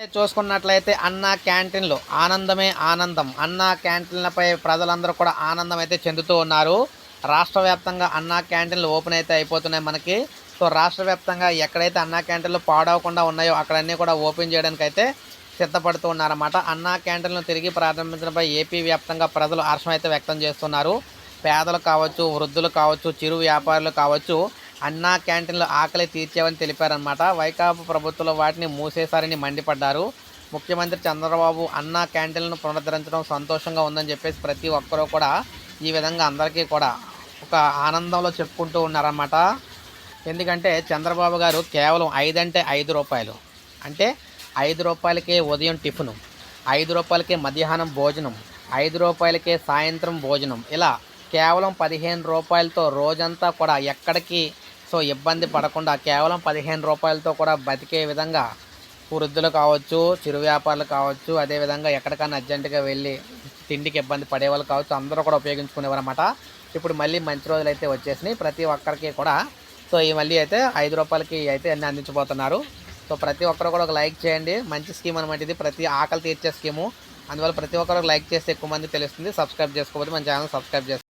చూసుకున్నట్లయితే అన్నా క్యాంటీన్లు ఆనందమే ఆనందం. అన్నా క్యాంటీన్లపై ప్రజలందరూ కూడా ఆనందం అయితే చెందుతూ ఉన్నారు. రాష్ట్ర వ్యాప్తంగా అన్నా క్యాంటీన్లు ఓపెన్ అయితే అయిపోతున్నాయి మనకి. సో రాష్ట్ర వ్యాప్తంగా ఎక్కడైతే అన్నా క్యాంటీన్లు పాడవకుండా ఉన్నాయో అక్కడన్నీ కూడా ఓపెన్ చేయడానికి అయితే సిద్ధపడుతూ ఉన్నారన్నమాట. అన్నా క్యాంటీన్లను తిరిగి ప్రారంభించడంపై ఏపీ వ్యాప్తంగా ప్రజలు హర్షం అయితే వ్యక్తం చేస్తున్నారు. పేదలు కావచ్చు, వృద్ధులు కావచ్చు, చిరు వ్యాపారులు కావచ్చు, అన్నా క్యాంటీన్లు ఆకలి తీర్చేవని తెలిపారన్నమాట. వైకాపా ప్రభుత్వంలో వాటిని మూసేశారని మండిపడ్డారు. ముఖ్యమంత్రి చంద్రబాబు అన్నా క్యాంటీన్లను పునరుద్ధరించడం సంతోషంగా ఉందని చెప్పేసి ప్రతి ఒక్కరూ కూడా ఈ విధంగా అందరికీ కూడా ఒక ఆనందంలో చెప్పుకుంటూ ఉన్నారన్నమాట. ఎందుకంటే చంద్రబాబు గారు కేవలం 5 అంటే 5 రూపాయలు, అంటే 5 రూపాయలకే ఉదయం టిఫిను, 5 రూపాయలకే మధ్యాహ్నం భోజనం, 5 రూపాయలకే సాయంత్రం భోజనం, ఇలా కేవలం 15 రూపాయలతో రోజంతా కూడా ఎక్కడికి ఇబ్బంది పడకుండా కేవలం 15 రూపాయలతో కూడా బతికే విధంగా వృద్ధులు కావచ్చు, చిరు వ్యాపారులు కావచ్చు, అదేవిధంగా ఎక్కడికన్నా అర్జెంటుగా వెళ్ళి తిండికి ఇబ్బంది పడేవాళ్ళు కావచ్చు, అందరూ కూడా ఉపయోగించుకునేవారు అన్నమాట. ఇప్పుడు మళ్ళీ మంచి రోజులు అయితే వచ్చేసినాయి ప్రతి ఒక్కరికి కూడా. ఈ మళ్ళీ అయితే 5 రూపాయలకి అయితే అన్నీ అందించబోతున్నారు. ప్రతి ఒక్కరు కూడా ఒక లైక్ చేయండి. మంచి స్కీమ్ అనమాట ఇది, ప్రతి ఆకలి తీర్చే స్కీము. అందువల్ల ప్రతి ఒక్కరు లైక్ చేస్తే ఎక్కువ మంది తెలుస్తుంది. సబ్స్క్రైబ్ చేసుకోకపోతే మన ఛానల్ సబ్స్క్రైబ్ చేసుకోండి.